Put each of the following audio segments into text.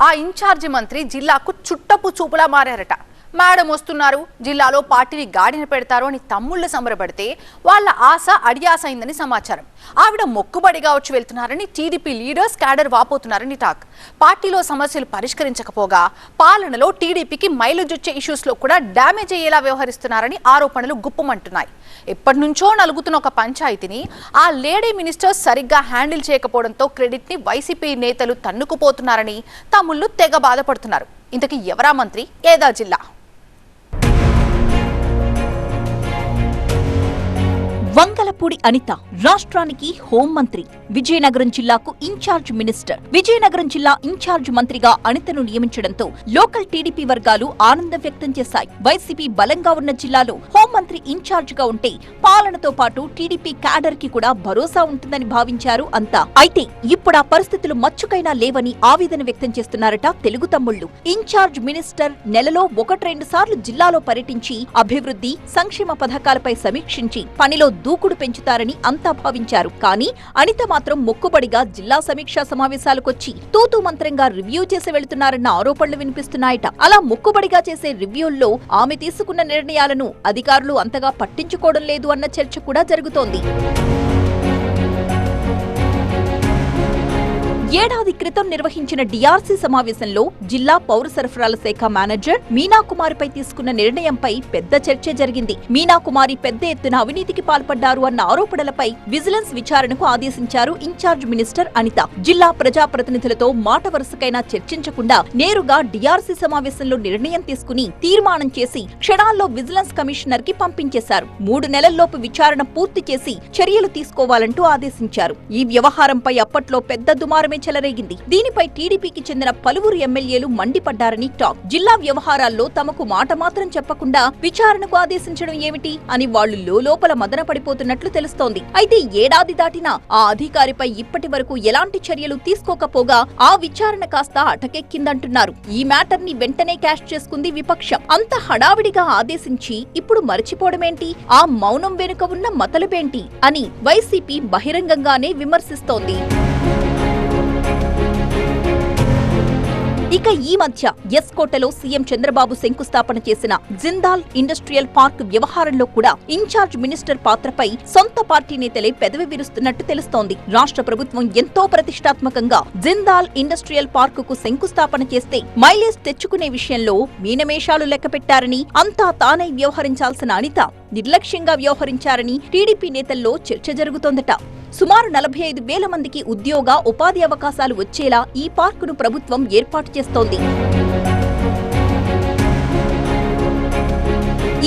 ఆ ఇన్ఛార్జి మంత్రి జిల్లాకు చుట్టపు చూపులా మారారట. మేడం వస్తున్నారు, జిల్లాలో పార్టీని గాడిన పెడతారు అని తమ్ముళ్ళు సంబరపడితే వాళ్ళ ఆశ అడియాస అయిందని సమాచారం. ఆవిడ మొక్కుబడిగా వచ్చి వెళ్తున్నారని టీడీపీ లీడర్స్ క్యాడర్ వాపోతున్నారని టాక్. పార్టీలో సమస్యలు పరిష్కరించకపోగా పాలనలో టీడీపీకి మైలుజొచ్చే ఇష్యూస్ లో కూడా డ్యామేజ్ అయ్యేలా వ్యవహరిస్తున్నారని ఆరోపణలు గుప్పమంటున్నాయి. ఎప్పటి నుంచో నలుగుతున్న ఒక పంచాయతీని ఆ లేడీ మినిస్టర్ సరిగ్గా హ్యాండిల్ చేయకపోవడంతో క్రెడిట్ ని వైసీపీ నేతలు తన్నుకుపోతున్నారని తమ్ముళ్ళు తెగ బాధపడుతున్నారు. ఇంతకీ ఎవరా మంత్రి, ఏదా జిల్లా? వంగలపూడి అనిత రాష్ట్రానికి హోంమంత్రి, విజయనగరం జిల్లాకు ఇన్ఛార్జ్ మినిస్టర్. విజయనగరం జిల్లా ఇన్ఛార్జ్ మంత్రిగా అనితను నియమించడంతో లోకల్ టీడీపీ వర్గాలు ఆనందం వ్యక్తం చేశాయి. వైసీపీ బలంగా ఉన్న జిల్లాలో హోంమంత్రి ఇన్ఛార్జ్ గా ఉంటే పాలనతో పాటు టీడీపీ క్యాడర్ కి కూడా భరోసా ఉంటుందని భావించారు అంతా. అయితే ఇప్పుడు ఆ పరిస్థితులు మచ్చుకైనా లేవని ఆవేదన వ్యక్తం చేస్తున్నారట తెలుగు తమ్ముళ్లు. ఇన్ఛార్జ్ మినిస్టర్ నెలలో 1-2 సార్లు జిల్లాలో పర్యటించి అభివృద్ధి, సంక్షేమ పథకాలపై సమీక్షించి పనిలో దూకుడు పెంచుతారని అంతా భావించారు. కానీ అనిత మాత్రం మొక్కుబడిగా జిల్లా సమీక్షా సమావేశాలకొచ్చి తూతూ మంత్రంగా రివ్యూ చేసి వెళుతున్నారన్న ఆరోపణలు వినిపిస్తున్నాయట. అలా మొక్కుబడిగా చేసే రివ్యూల్లో ఆమె తీసుకున్న నిర్ణయాలను అధికారులు అంతగా పట్టించుకోవడం లేదు అన్న చర్చ కూడా జరుగుతోంది. ఏడాది క్రితం నిర్వహించిన డిఆర్సీ సమావేశంలో జిల్లా పౌర సరఫరాల శాఖ మేనేజర్ మీనాకుమారిపై తీసుకున్న నిర్ణయంపై పెద్ద చర్చ జరిగింది. మీనాకుమారి పెద్ద ఎత్తున అవినీతికి పాల్పడ్డారు అన్న ఆరోపణలపై విజిలెన్స్ విచారణకు ఆదేశించారు ఇన్ఛార్జ్ మినిస్టర్ అనిత. జిల్లా ప్రజాప్రతినిధులతో మాట వరుసకైనా చర్చించకుండా నేరుగా డిఆర్సీ సమావేశంలో నిర్ణయం తీసుకుని తీర్మానం చేసి క్షణాల్లో విజిలెన్స్ కమిషనర్ కి పంపించేశారు. 3 నెలల్లోపు విచారణ పూర్తి చేసి చర్యలు తీసుకోవాలంటూ ఆదేశించారు. ఈ వ్యవహారంపై అప్పట్లో పెద్ద దుమారమే చెలరేగింది. దీనిపై టీడీపీకి చెందిన పలువురు ఎమ్మెల్యేలు మండిపడ్డారని టాక్. జిల్లా వ్యవహారాల్లో తమకు మాట మాత్రం చెప్పకుండా విచారణకు ఆదేశించడం ఏమిటి అని వాళ్లు లోపల మదన పడిపోతున్నట్లు తెలుస్తోంది. అయితే ఏడాది దాటినా ఆ అధికారిపై ఇప్పటి వరకు ఎలాంటి చర్యలు తీసుకోకపోగా ఆ విచారణ కాస్త అటకెక్కిందంటున్నారు. ఈ మ్యాటర్ ని వెంటనే క్యాష్ చేసుకుంది విపక్షం. అంత హడావిడిగా ఆదేశించి ఇప్పుడు మరచిపోవడమేంటి, ఆ మౌనం వెనుక ఉన్న మతలబేంటి అని వైసీపీ బహిరంగంగానే విమర్శిస్తోంది. ఇక ఈ మధ్య ఎస్కోటలో సీఎం చంద్రబాబు శంకుస్థాపన చేసిన జిందాల్ ఇండస్ట్రియల్ పార్క్ వ్యవహారంలో కూడా ఇన్ఛార్జ్ మినిస్టర్ పాత్రపై సొంత పార్టీ నేతలే పెదవి విరుస్తున్నట్టు తెలుస్తోంది. రాష్ట్ర ప్రభుత్వం ఎంతో ప్రతిష్టాత్మకంగా జిందాల్ ఇండస్ట్రియల్ పార్క్ కు శంకుస్థాపన చేస్తే మైలేజ్ తెచ్చుకునే విషయంలో మీనమేషాలు లెక్కపెట్టారని, అంతా తానై వ్యవహరించాల్సిన అనిత నిర్లక్ష్యంగా వ్యవహరించారని టీడీపీ నేతల్లో చర్చ జరుగుతోందట. సుమారు 45,000 మందికి ఉద్యోగ, ఉపాధి అవకాశాలు వచ్చేలా ఈ పార్కును ప్రభుత్వం ఏర్పాటు చేస్తోంది.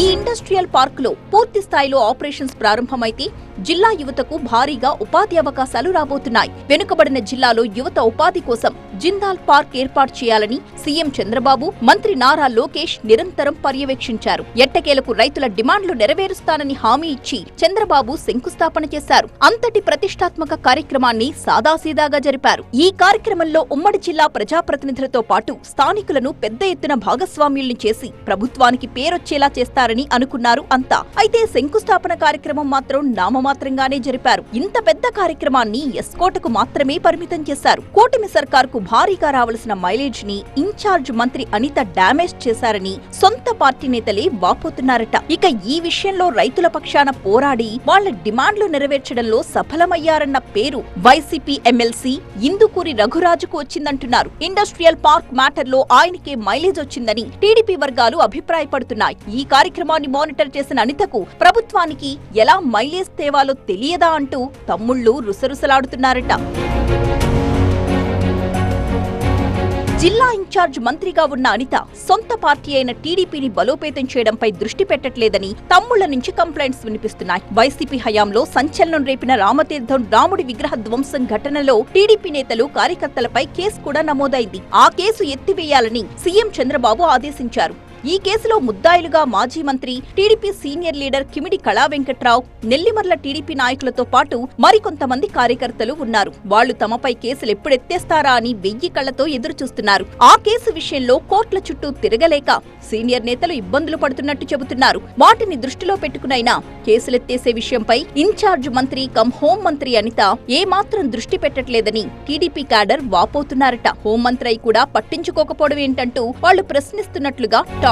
ఈ ఇండస్ట్రియల్ పార్కులో పూర్తి స్థాయిలో ఆపరేషన్స్ ప్రారంభమైతే జిల్లా యువతకు భారీగా ఉపాధి అవకాశాలు రాబోతున్నాయి. వెనుకబడిన జిల్లాలో యువత ఉపాధి కోసం జిందాల్ పార్క్ ఏర్పాటు చేయాలని సీఎం చంద్రబాబు, మంత్రి నారా లోకేష్ నిరంతరం పర్యవేక్షించారు. ఎట్టకేలకు రైతుల డిమాండ్లు నెరవేరుస్తానని హామీ ఇచ్చి చంద్రబాబు శంకుస్థాపన చేశారు. అంతటి ప్రతిష్టాత్మక కార్యక్రమాన్ని సాదాసీదాగా జరిపారు. ఈ కార్యక్రమంలో ఉమ్మడి జిల్లా ప్రజాప్రతినిధులతో పాటు స్థానికులను పెద్ద ఎత్తున భాగస్వామ్యుల్ని చేసి ప్రభుత్వానికి పేరొచ్చేలా చేస్తారని అనుకున్నారు అంతా. అయితే శంకుస్థాపన కార్యక్రమం మాత్రం నామమాత్రంగానే జరిపారు. ఇంత పెద్ద కార్యక్రమాన్ని ఎస్కోటకు మాత్రమే పరిమితం చేశారు. కూటమి సర్కార్కు భారీగా రావలసిన మైలేజ్ ని ఇన్ఛార్జ్ మంత్రి అనిత డ్యామేజ్ చేశారని సొంత పార్టీ నేతలే వాపోతున్నారట. ఇక ఈ విషయంలో రైతుల పక్షాన పోరాడి వాళ్ల డిమాండ్లు నెరవేర్చడంలో సఫలమయ్యారన్న పేరు వైసీపీ ఎమ్మెల్సీ ఇందుకూరి రఘురాజుకు వచ్చిందంటున్నారు. ఇండస్ట్రియల్ పార్క్ మ్యాటర్ లో ఆయనకే మైలేజ్ వచ్చిందని టీడీపీ వర్గాలు అభిప్రాయపడుతున్నాయి. ఈ కార్యక్రమాన్ని మానిటర్ చేసిన అనితకు ప్రభుత్వానికి ఎలా మైలేజ్ తేవాలో తెలియదా అంటూ తమ్ముళ్లు రుసరుసలాడుతున్నారట. జిల్లా ఇన్ఛార్జ్ మంత్రిగా ఉన్న అనిత సొంత పార్టీ అయిన టీడీపీని బలోపేతం చేయడంపై దృష్టి పెట్టట్లేదని తమ్ముళ్ల నుంచి కంప్లైంట్స్ వినిపిస్తున్నాయి. వైసీపీ హయాంలో సంచలనం రేపిన రామతీర్థం రాముడి విగ్రహ ధ్వంసం ఘటనలో టీడీపీ నేతలు, కార్యకర్తలపై కేసు కూడా నమోదైంది. ఆ కేసు ఎత్తివేయాలని సీఎం చంద్రబాబు ఆదేశించారు. ఈ కేసులో ముద్దాయిలుగా మాజీ మంత్రి, TDP senior leader Kimidi Kala Venkatrao, Nellimarla TDP నాయకులతో పాటు మరికొంతమంది కార్యకర్తలు ఉన్నారు. వాళ్లు తమపై కేసులు ఎప్పుడెత్తేస్తారా అని 1000 కళ్లతో ఎదురుచూస్తున్నారు. ఆ కేసు విషయంలో కోర్టుల చుట్టూ తిరగలేక సీనియర్ నేతలు ఇబ్బందులు పడుతున్నట్టు చెబుతున్నారు. వాటిని దృష్టిలో పెట్టుకునైనా కేసులెత్తేసే విషయంపై ఇన్ఛార్జ్ మంత్రి కమ్ హోంమంత్రి అనిత ఏమాత్రం దృష్టి పెట్టట్లేదని టీడీపీ క్యాడర్ వాపోతున్నారట. హోంమంత్రి కూడా పట్టించుకోకపోవడం ఏంటంటూ వాళ్లు ప్రశ్నిస్తున్నట్లుగా టాక్.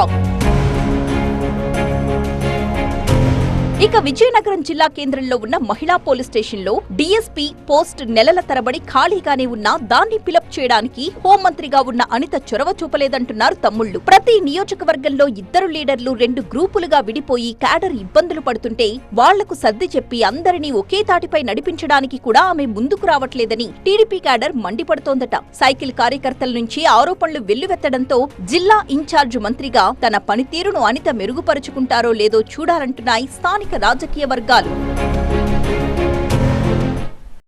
ఇక విజయనగరం జిల్లా కేంద్రంలో ఉన్న మహిళా పోలీస్ స్టేషన్లో డీఎస్పీ పోస్ట్ నెలల తరబడి ఖాళీగానే ఉన్నా దాన్ని ఫిలప్ చేయడానికి హోంమంత్రిగా ఉన్న అనిత చొరవ చూపలేదంటున్నారు తమ్ముళ్లు. ప్రతి నియోజకవర్గంలో 2 లీడర్లు 2 గ్రూపులుగా విడిపోయి క్యాడర్ ఇబ్బందులు పడుతుంటే వాళ్లకు సర్ది చెప్పి అందరినీ ఒకే తాటిపై నడిపించడానికి కూడా ఆమె ముందుకు రావట్లేదని టీడీపీ క్యాడర్ మండిపడుతోందట. సైకిల్ కార్యకర్తల నుంచి ఆరోపణలు వెల్లువెత్తడంతో జిల్లా ఇన్ఛార్జ్ మంత్రిగా తన పనితీరును అనిత మెరుగుపరుచుకుంటారో లేదో చూడాలంటున్నాయి స్థానిక రాజకీయ వర్గాలు.